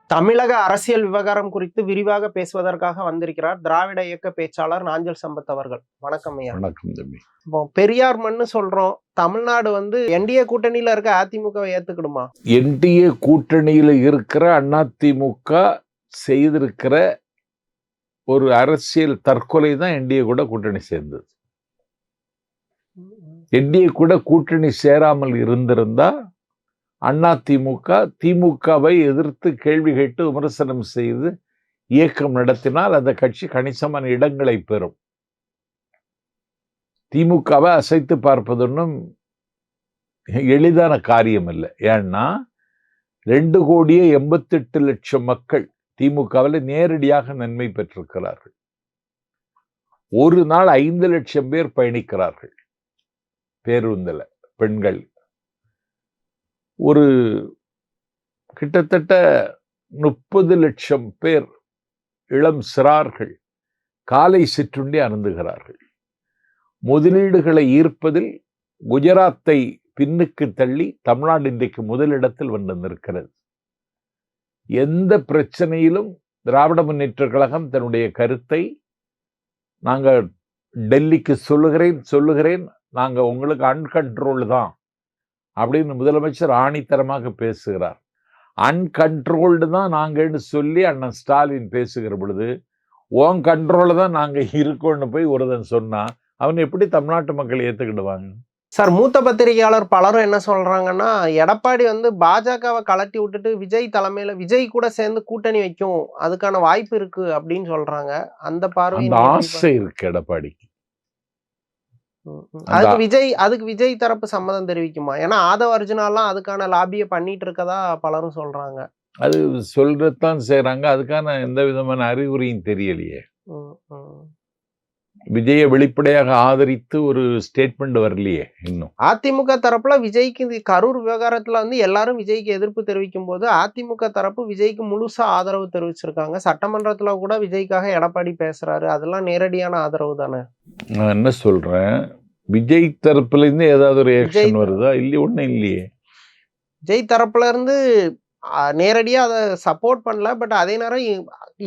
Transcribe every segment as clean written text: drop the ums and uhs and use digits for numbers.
தமிழக அரசியல் விவகாரம் குறித்து விரிவாக பேசுவதற்காக வந்திருக்கிறார் திராவிட இயக்க பேச்சாளர் நாஞ்சில் சம்பத் அவர்கள். வணக்கம் ஐயா. வணக்கம் தம்பி. இப்போ பெரியார் மண்ணு சொல்றோம். தமிழ்நாடு என்டிஏ கூட்டணியில இருக்க அதிமுகவை ஏத்துக்கிடுமா? என்டிஏ கூட்டணியில இருக்கிற அதிமுக செய்திருக்கிற ஒரு அரசியல் தற்கொலை தான் என்டிஏ கூட கூட்டணி சேர்ந்தது. என்டிஏ கூட கூட்டணி சேராமல் இருந்திருந்தா அதிமுக திமுகவை எதிர்த்து கேள்வி கேட்டு விமர்சனம் செய்து இயக்கம் நடத்தினால் அந்த கட்சி கணிசமான இடங்களை பெறும். திமுகவை அசைத்து பார்ப்பது ஒன்றும் எளிதான காரியம் இல்லை. ஏன்னா 2,88,00,000 மக்கள் திமுகவில் நேரடியாக நன்மை பெற்றிருக்கிறார்கள். ஒரு நாள் 5 லட்சம் பேர் பயணிக்கிறார்கள் பேருந்தில். பெண்கள் ஒரு கிட்டத்தட்ட 30 லட்சம் பேர் இளம் சிறார்கள் காலை சிற்றுண்டி அருந்துகிறார்கள். முதலீடுகளை ஈர்ப்பதில் குஜராத்தை பின்னுக்கு தள்ளி தமிழ்நாடு இன்றைக்கு முதலிடத்தில் வந்து நிற்கிறது. எந்த பிரச்சனையிலும் திராவிட முன்னேற்றக் கழகம் தன்னுடைய கருத்தை நாங்கள் டெல்லிக்கு சொல்லுகிறேன் நாங்க உங்களுக்கு அன்கண்ட்ரோல் தான் அப்படின்னு முதலமைச்சர் ஆணித்தரமாக பேசுகிறார். அன்கண்ட்ரோல்டு தான் நாங்கன்னு சொல்லி அண்ணன் ஸ்டாலின் பேசுகிற பொழுது உன் கண்ட்ரோல தான் நாங்க இருக்கோம்னு போய் ஒருதன் சொன்னா அவன் எப்படி தமிழ்நாட்டு மக்கள் ஏத்துக்கிடுவாங்க? சார், மூத்த பத்திரிகையாளர் பலரும் என்ன சொல்றாங்கன்னா, எடப்பாடி பாஜகவை கலட்டி விட்டுட்டு விஜய் தலைமையில விஜய் கூட சேர்ந்து கூட்டணி வைக்கும், அதுக்கான வாய்ப்பு இருக்கு அப்படின்னு சொல்றாங்க. அந்த பார்வை ஆசை இருக்கு எடப்பாடிக்கு. அதுக்கு விஜய் தரப்பு சம்மதம் தெரிவிக்குமா? ஏன்னா ஆதவ அர்ஜுனாலாம் அதுக்கான லாபிய பண்ணிட்டு இருக்கதா பலரும் சொல்றாங்க. அது சொல்றதான் செய்யறாங்க. அதுக்கான எந்த விதமான அறிகுறியும் தெரியலையே. விஜய வெளிப்படையாக ஆதரித்து ஒரு ஸ்டேட்மெண்ட் வரலையே இன்னும். அதிமுக தரப்புல விஜய்க்கு கரூர் விவகாரத்துல எல்லாரும் விஜய்க்கு எதிர்ப்பு தெரிவிக்கும் போது அதிமுக தரப்பு விஜய்க்கு முழுசா ஆதரவு தெரிவிச்சிருக்காங்க. சட்டமன்றத்துல கூட விஜய்க்காக எடப்பாடி பேசுறாரு. அதெல்லாம் நேரடியான ஆதரவு தானே? நான் என்ன சொல்றேன், விஜய் தரப்புல இருந்து ஏதாவது ஒரு ஆக்ஷன் வருதா? இல்லையே, ஒண்ணும் இல்லையே. விஜய் தரப்புல இருந்து நேரடியா அதை சப்போர்ட் பண்ணல. பட் அதே நேரம்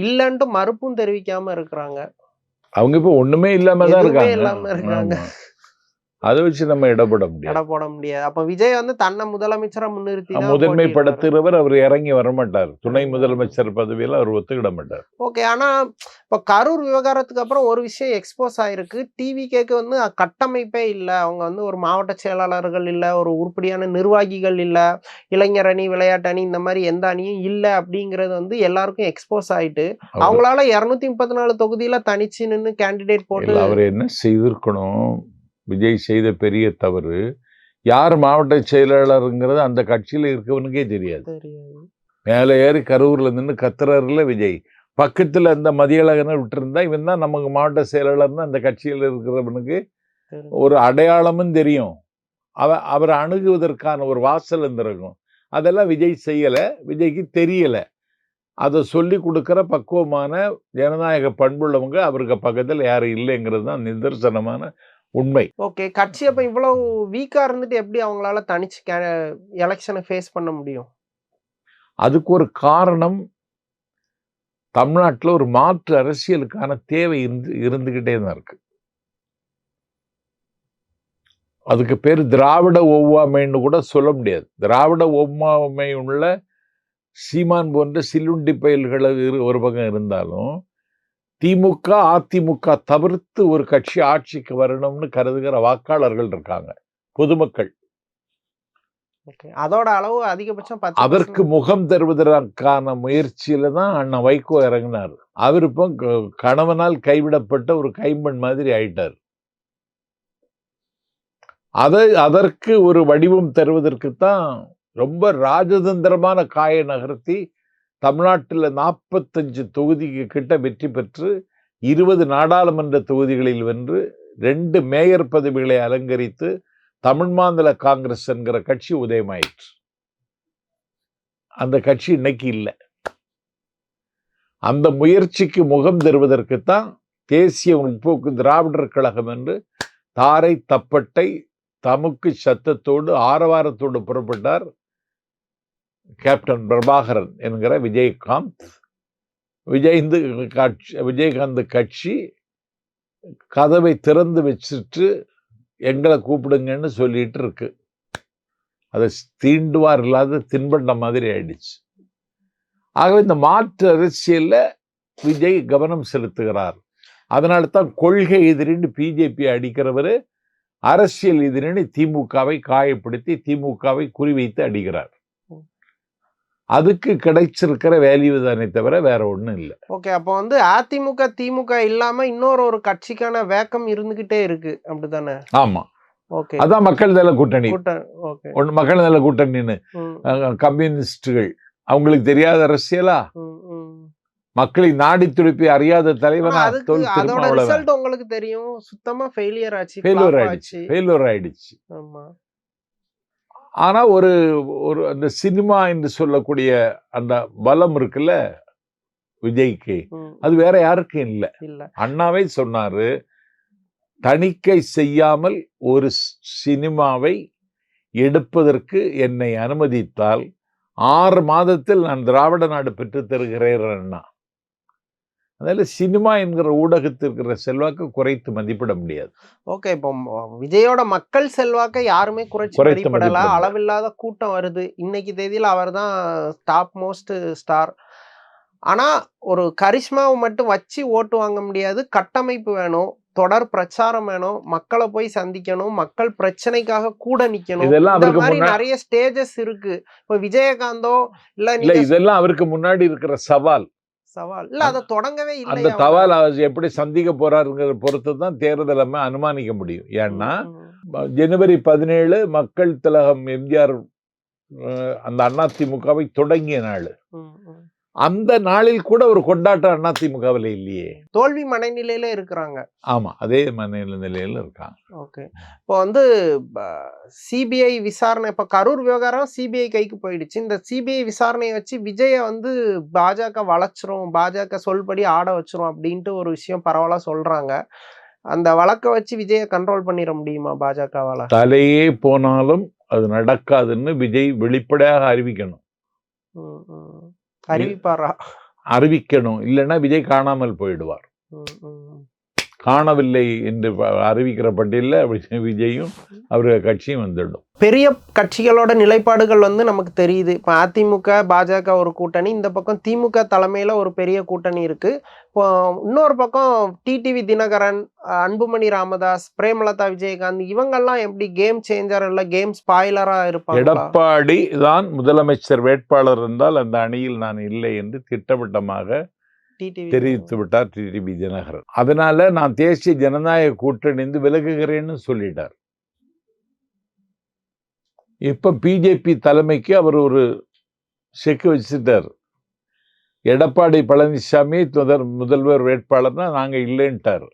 இல்லன்ட்டு மறுப்பும் தெரிவிக்காம இருக்கிறாங்க. அவங்க இப்ப ஒண்ணுமே இல்லாம தான் இருக்காங்க. அதை வச்சு நம்ம இடப்பட முடியாது. அப்ப விஜய் தன்னை முதலமைச்சரா முன்னிறுத்தி முதன்மைப்படுத்துறவர் அவர் இறங்கி வரமாட்டார். துணை முதலமைச்சர் பதவியில அவர் ஒத்துக்கிட மாட்டார். ஓகே. ஆனா இப்ப கரூர் விவகாரத்துக்கு அப்புறம் ஒரு விஷயம் எக்ஸ்போஸ் ஆயிருக்கு. டிவிகேக்கு கட்டமைப்பே இல்ல. அவங்க ஒரு மாவட்ட செயலாளர்கள் இல்ல, ஒரு உருப்படியான நிர்வாகிகள் இல்ல, இளைஞர் அணி, விளையாட்டு அணி, இந்த மாதிரி எந்த அணியும் இல்ல அப்படிங்கிறது எல்லாருக்கும் எக்ஸ்போஸ் ஆயிட்டு அவங்களால 234 தொகுதியில தனிச்சு நின்று கேண்டிடேட் போட்டு அவர் என்ன செய்திருக்கணும்? விஜய் செய்த பெரிய தவறு, யார் மாவட்ட செயலாளருங்கிறது அந்த கட்சியில இருக்கவனுக்கே தெரியாது. மேலே ஏறி கரூர்ல நின்று கத்துறாருல விஜய். பக்கத்துல அந்த மதியழகனை விட்டுருந்தா இவன் தான் நமக்கு மாவட்ட செயலாளர்னு அந்த கட்சியில் இருக்கிறவனுக்கு ஒரு அடையாளமும் தெரியும். அவரை அணுகுவதற்கான ஒரு வாசல் இருந்திருக்கும். அதெல்லாம் விஜய் செய்யல, விஜய்க்கு தெரியல. அதை சொல்லி கொடுக்கிற பக்குவமான ஜனநாயக பண்புள்ளவங்க அவருக்கு பக்கத்தில் யாரும் இல்லைங்கிறது தான் நிதர்சனமான உண்மை. ஓகே. கட்சி அப்ப இவ்வளவு வீக்கா இருந்துட்டு எப்படி அவங்களால தனிச்சு எலெக்ஷனை ஃபேஸ் பண்ண முடியும்? அதுக்கு ஒரு காரணம், தமிழ்நாட்டில் ஒரு மாற்று அரசியலுக்கான தேவை இருந்துகிட்டே தான் இருக்கு. அதுக்கு பேர் திராவிட ஒவ்வாமைன்னு கூட சொல்ல முடியாது. திராவிட ஒவ்வாமை உள்ள சீமான் போன்ற சில்லுண்டி பயல்கள் ஒரு பக்கம் இருந்தாலும் திமுக அதிமுக தவிர்த்து ஒரு கட்சி ஆட்சிக்கு வரணும்னு கருதுகிற வாக்காளர்கள் இருக்காங்க, பொதுமக்கள். அதோட அளவு அதிகபட்சம் அதற்கு முகம் தருவதற்கான முயற்சியில தான் அண்ணன் வைகோ இறங்கினார். அவர் இப்போ கணவனால் கைவிடப்பட்ட ஒரு கைம்பெண் மாதிரி ஆயிட்டார். அதற்கு ஒரு வடிவம் தருவதற்குத்தான் ரொம்ப ராஜதந்திரமான காயை நகர்த்தி தமிழ்நாட்டில் 45 தொகுதிக்கு கிட்ட வெற்றி பெற்று 20 நாடாளுமன்ற தொகுதிகளில் வென்று 2 மேயர் பதவிகளை அலங்கரித்து தமிழ் மாநில காங்கிரஸ் என்கிற கட்சி உதயமாயிற்று. அந்த கட்சி இன்னைக்கு இல்லை. அந்த முயற்சிக்கு முகம் தருவதற்குத்தான் தேசிய முற்போக்கு திராவிடர் கழகம் என்று தாரை தப்பட்டை தமுக்கு சத்தத்தோடு ஆரவாரத்தோடு புறப்பட்டார் கேப்டன் பிரபாகரன் என்கிற விஜயகாந்த் கட்சி கதவை திறந்து வச்சுட்டு எங்களை கூப்பிடுங்கன்னு சொல்லிட்டு இருக்கு. அதை தீண்டுவார் இல்லாத தின்பண்ட மாதிரி ஆயிடுச்சு. ஆகவே இந்த மாற்று அரசியல்ல விஜய் கவனம் செலுத்துகிறார். அதனால தான் கொள்கை எதிரின்னு பிஜேபி அடிக்கிறவரு அரசியல் எதிரின்னு திமுகவை காயப்படுத்தி திமுகவை குறிவைத்து அடிக்கிறார். அதுக்கு கிடைச்சிருக்கிற வேல்யூ தானே தவிர வேற ஒண்ணும் இல்லை. ஓகே, அப்போ வந்து அதிமுக திமுக இல்லாம இன்னொரு கட்சிக்கான வேக்கம் இருந்துகிட்டே இருக்கு, அப்படித்தானே? ஆமா, ஓகே. அதான் மக்கள் நல கூட்டணி. மக்கள் நல கூட்டணின்னு கம்யூனிஸ்டுகள் அவங்களுக்கு தெரியாத அரசியலா? மக்களை நாடி துடிப்பி அறியாத தலைவனா? உங்களுக்கு தெரியும், சுத்தமா ஃபெயிலியர் ஆயிடுச்சு. ஆனா ஒரு அந்த சினிமா என்று சொல்லக்கூடிய அந்த பலம் இருக்குல்ல விஜய்க்கு, அது வேற யாருக்கும் இல்ல. அண்ணாவே சொன்னாரு, தணிக்கை செய்யாமல் ஒரு சினிமாவை எடுப்பதற்கு என்னை அனுமதித்தால் 6 மாதத்தில் நான் திராவிட நாடு பெற்று தருகிறேன் அண்ணா. அதனால சினிமா என்கிற ஊடகத்திற்கு இருக்கிற செல்வாக்கு குறைத்து மதிப்பிட முடியாது. ஓகே, இப்போ விஜயோட மக்கள் செல்வாக்கை யாருமே குறைத்து மதிப்பிடல. அளவில்லாத கூட்டம் வருது. இன்னைக்கு தேதியில் அவர் தான் டாப் மோஸ்ட் ஸ்டார். ஆனா ஒரு கரிஷ்மாவை மட்டும் வச்சு ஓட்டு வாங்க முடியாது. கட்டமைப்பு வேணும், தொடர் பிரச்சாரம் வேணும், மக்களை போய் சந்திக்கணும், மக்கள் பிரச்சனைக்காக கூட நிக்கணும். இந்த மாதிரி நிறைய ஸ்டேஜஸ் இருக்கு. இப்ப விஜயகாந்தோ இல்ல இதெல்லாம் அவருக்கு முன்னாடி இருக்கிற சவால் இல்ல, அதை தொடங்கவே இல்லை. அந்த சவால் எப்படி சந்திக்க போறாருங்கிற பொறுத்து தான் தேர்தல் அனுமானிக்க முடியும். ஏன்னா ஜனவரி 17 மக்கள் திலகம் எம்ஜிஆர் அந்த அதிமுகவை தொடங்கிய நாள். அந்த நாளில் கூட ஒரு கொண்டாட்டம் அதிமுகவில் இல்லையே. தோல்வி மனநிலையில இருக்கிறாங்க. ஆமா, அதே மனநிலையில இருக்காங்க. ஓகே, இப்போ வந்து சிபிஐ விசாரணை, இப்ப கரூர் விவகாரம் சிபிஐ கைக்கு போயிடுச்சு. இந்த சிபிஐ விசாரணையை வச்சு விஜய வந்து பாஜக வளைச்சிரும், பாஜக சொல்படி ஆட வச்சிரும் அப்படின்ட்டு ஒரு விஷயம் பரவலா சொல்றாங்க. அந்த வழக்கை வச்சு விஜய கண்ட்ரோல் பண்ணிட முடியுமா பாஜகவால? தலையே போனாலும் அது நடக்காதுன்னு விஜய் வெளிப்படையாக அறிவிக்கணும். அறிவிக்கணும், இல்லைன்னா விஜய் காணாமல் போயிடுவார். காணவில்லை என்று அறிவிக்கிற பட்டியலில் விஜயும் அவருடைய கட்சியும் வந்துடும். பெரிய கட்சிகளோட நிலைப்பாடுகள் வந்து நமக்கு தெரியுது. இப்போ அதிமுக பாஜக ஒரு கூட்டணி, இந்த பக்கம் திமுக தலைமையில ஒரு பெரிய கூட்டணி இருக்கு. இப்போ இன்னொரு பக்கம் டிடிவி தினகரன், அன்புமணி ராமதாஸ், பிரேமலதா விஜயகாந்த், இவங்கெல்லாம் எப்படி கேம் சேஞ்சர் இல்ல கேம் ஸ்பாயிலரா இருப்பாங்க? எடப்பாடி தான் முதலமைச்சர் வேட்பாளர் என்றால் அந்த அணியில் நான் இல்லை என்று திட்டவட்டமாக தெரிவித்து விட்டார் டிடிவி தினகரன். அதனால நான் தேசிய ஜனநாயக கூட்டணி விலகுகிறேன்னு சொல்லிட்டார். இப்ப பிஜேபி தலைமைக்கு அவர் ஒரு செக்கு வச்சுட்டார். எடப்பாடி பழனிசாமி முதல்வர் வேட்பாளர்னா நாங்க இல்லைன்ட்டார்.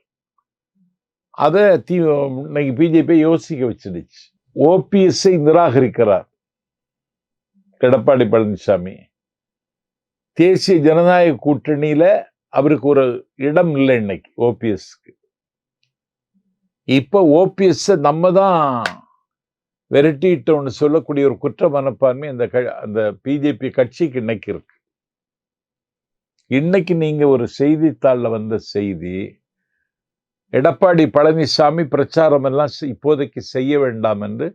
அதை இன்னைக்கு பிஜேபி யோசிக்க வச்சிடுச்சு. ஓபிஎஸ்ஐ நிராகரிக்கிறார் எடப்பாடி பழனிசாமி. தேசிய ஜனநாயக கூட்டணியில அவருக்கு ஒரு இடம் இல்லை இன்னைக்கு ஓபிஎஸ்க்கு. இப்ப ஓபிஎஸ் நம்ம தான் விரட்டிட்டோம்னு சொல்லக்கூடிய ஒரு குற்ற மனப்பான்மை அந்த பிஜேபி கட்சிக்கு இன்னைக்கு இருக்கு. இன்னைக்கு நீங்க ஒரு செய்தித்தாள்ல வந்த செய்தி, எடப்பாடி பழனிசாமி பிரச்சாரம் எல்லாம் இப்போதைக்கு செய்ய வேண்டாம் என்று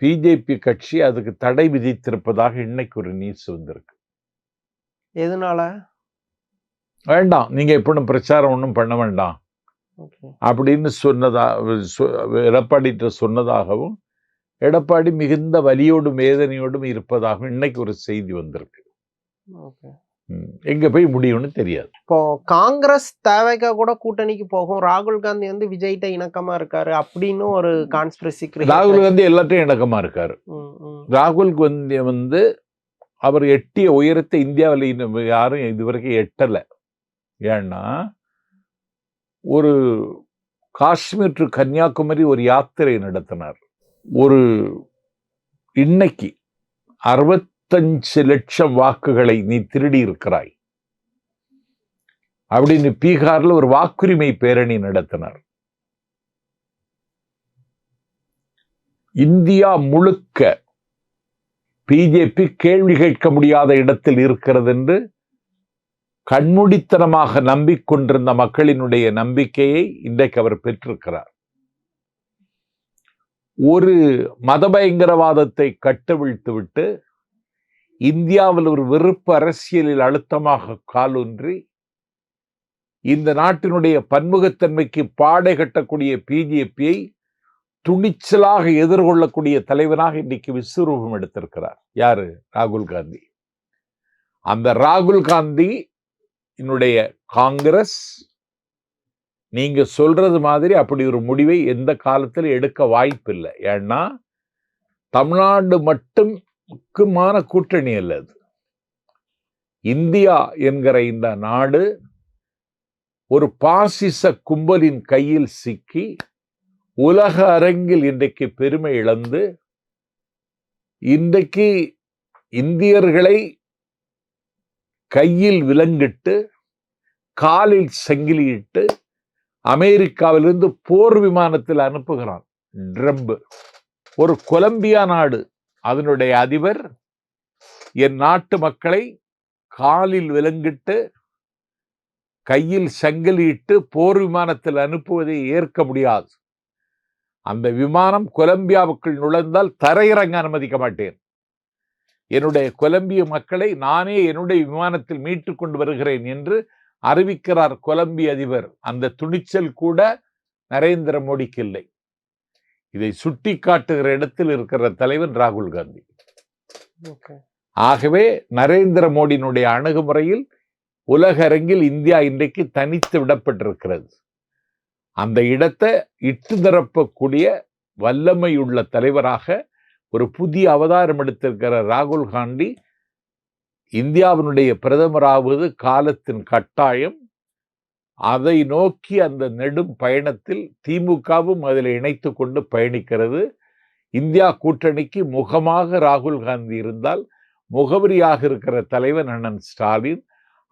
பிஜேபி கட்சி அதுக்கு தடை விதித்திருப்பதாக இன்னைக்கு ஒரு நியூஸ் வந்திருக்கு. எதனால? வேண்டாம், நீங்க எப்படின்னு பிரச்சாரம் ஒன்றும் பண்ண வேண்டாம் அப்படின்னு எடப்பாடிட்ட சொன்னதாகவும், எடப்பாடி மிகுந்த வலியோடும் வேதனையோடும் இருப்பதாகவும் இன்னைக்கு ஒரு செய்தி வந்திருக்கு. எங்க போய் முடியும்னு தெரியாது. இப்போ காங்கிரஸ் தேவைக்கா கூட கூட்டணிக்கு போகும், ராகுல் காந்தி வந்து விஜய்கிட்ட இணக்கமா இருக்காரு அப்படின்னு ஒரு கான்ஸ்பிரசி. ராகுல் காந்தி எல்லாத்தையும் இணக்கமா இருக்காரு. ராகுல் காந்தி வந்து அவர் எட்டிய உயரத்தை இந்தியாவில் யாரும் இதுவரைக்கும் எட்டலை. ஏன்னா ஒரு காஷ்மீர் டு கன்னியாகுமரி ஒரு யாத்திரை நடத்தினார். ஒரு இன்னைக்கு 65 லட்சம் வாக்குகளை நீ திருடி இருக்கிறாய் அப்படின்னு பீகார்ல ஒரு வாக்குரிமை பேரணி நடத்தினார். இந்தியா முழுக்க பிஜேபி கேள்வி கேட்க முடியாத இடத்தில் இருக்கிறது என்று கண்மூடித்தனமாக நம்பிக்கொண்டிருந்த மக்களினுடைய நம்பிக்கையை இன்றைக்கு அவர் பெற்றிருக்கிறார். ஒரு மத பயங்கரவாதத்தை கட்டவிழ்த்துவிட்டு இந்தியாவில் ஒரு வெறுப்பு அரசியலில் அழுத்தமாக காலூன்றி இந்த நாட்டினுடைய பன்முகத்தன்மைக்கு பாடை கட்டக்கூடிய பிஜேபியை துணிச்சலாக எதிர்கொள்ளக்கூடிய தலைவனாக இன்னைக்கு விஸ்வரூபம் எடுத்திருக்கிறார். யாரு? ராகுல் காந்தி. அந்த ராகுல் காந்தி என்னுடைய காங்கிரஸ் நீங்க சொல்றது மாதிரி அப்படி ஒரு முடிவை எந்த காலத்தில் எடுக்க வாய்ப்பில்லை. ஏன்னா தமிழ்நாடு மட்டுமான கூட்டணி அல்ல அது. இந்தியா என்கிற இந்த நாடு ஒரு பாசிச கும்பலின் கையில் சிக்கி உலக அரங்கில் இன்றைக்கு பெருமை இழந்து இன்றைக்கு இந்தியர்களை கையில் விலங்கிட்டு காலில் சங்கிலியிட்டு அமெரிக்காவிலிருந்து போர் விமானத்தில் அனுப்புகிறான். ட்ரம்ப் ஒரு கொலம்பியா நாடு, அதனுடைய அதிபர் என் நாட்டு மக்களை காலில் விலங்கிட்டு கையில் சங்கிலியிட்டு போர் விமானத்தில் அனுப்புவதை ஏற்க முடியாது. அந்த விமானம் கொலம்பியாவுக்குள் நுழைந்தால் தரையிறங்க அனுமதிக்க மாட்டேன். என்னுடைய கொலம்பிய மக்களை நானே என்னுடைய விமானத்தில் மீட்டு கொண்டு வருகிறேன் என்று அறிவிக்கிறார் கொலம்பிய அதிபர். அந்த துணிச்சல் கூட நரேந்திர மோடிக்கு இல்லை. இதை சுட்டி காட்டுகிற இடத்தில் இருக்கிற தலைவன் ராகுல் காந்தி. ஆகவே நரேந்திர மோடியினுடைய அணுகுமுறையில் உலக அரங்கில் இந்தியா இன்றைக்கு தனித்து விடப்பட்டிருக்கிறது. அந்த இடத்தை இட்டு நிரப்பக்கூடிய வல்லமையுள்ள தலைவராக ஒரு புதிய அவதாரம் எடுத்திருக்கிற ராகுல் காந்தி இந்தியாவினுடைய பிரதமராவது காலத்தின் கட்டாயம். அதை நோக்கி அந்த நெடும் பயணத்தில் திமுகவும் அதில் இணைத்து கொண்டு பயணிக்கிறது. இந்தியா கூட்டணிக்கு முகமாக ராகுல் காந்தி இருந்தால் முகவரியாக இருக்கிற தலைவன் அண்ணன் ஸ்டாலின்.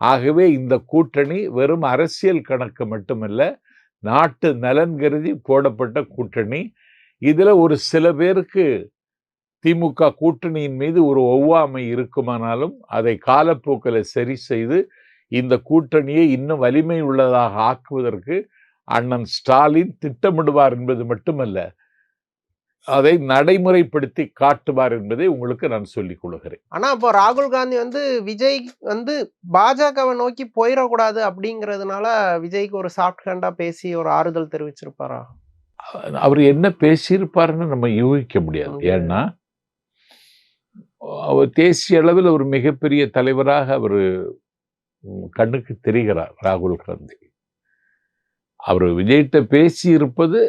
ஆகவே இந்த கூட்டணி வெறும் அரசியல் கணக்கு மட்டுமல்ல, நாட்டு நலன் கருதி போடப்பட்ட கூட்டணி. இதுல ஒரு சில பேருக்கு திமுக கூட்டணியின் மீது ஒரு ஒவ்வாமை இருக்குமானாலும் அதை காலப்போக்கில் சரி செய்து இந்த கூட்டணியை இன்னும் வலிமை உள்ளதாக ஆக்குவதற்கு அண்ணன் ஸ்டாலின் திட்டமிடுவார் என்பது மட்டுமல்ல, அதை நடைமுறைப்படுத்தி காட்டுவார் என்பதை உங்களுக்கு நான் சொல்லிக் கொள்கிறேன். ஆனா இப்போ ராகுல் காந்தி விஜய் பாஜகவை நோக்கி போயிடக்கூடாது அப்படிங்கிறதுனால விஜய்க்கு ஒரு சாஃப்ட் ஹேண்டா பேசி ஒரு ஆறுதல் தெரிவிச்சிருப்பாரா? அவர் என்ன பேசியிருப்பாருன்னு நம்ம யூகிக்க முடியாது. ஏன்னா அவர் தேசிய அளவில் ஒரு மிகப்பெரிய தலைவராக அவர் கண்ணுக்கு தெரிகிறார் ராகுல் காந்தி. அவர் விஜய்கிட்ட பேசி இருப்பது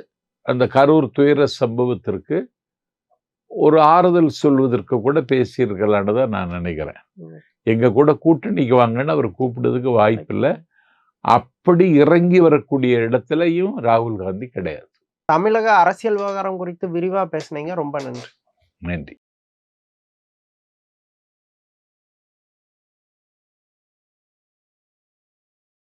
அந்த கரூர் துயர சம்பவத்திற்கு ஒரு ஆறுதல் சொல்வதற்கு கூட பேசியிருக்கலான்னு தான் நான் நினைக்கிறேன். எங்க கூட கூட்டணிக்கு வாங்கன்னு அவர் கூப்பிடுறதுக்கு வாய்ப்பில்லை. அப்படி இறங்கி வரக்கூடிய இடத்துலையும் ராகுல் காந்தி கிடையாது. தமிழக அரசியல் விவகாரம் குறித்து விரிவா பேசுனீங்க. ரொம்ப நன்றி. நன்றி.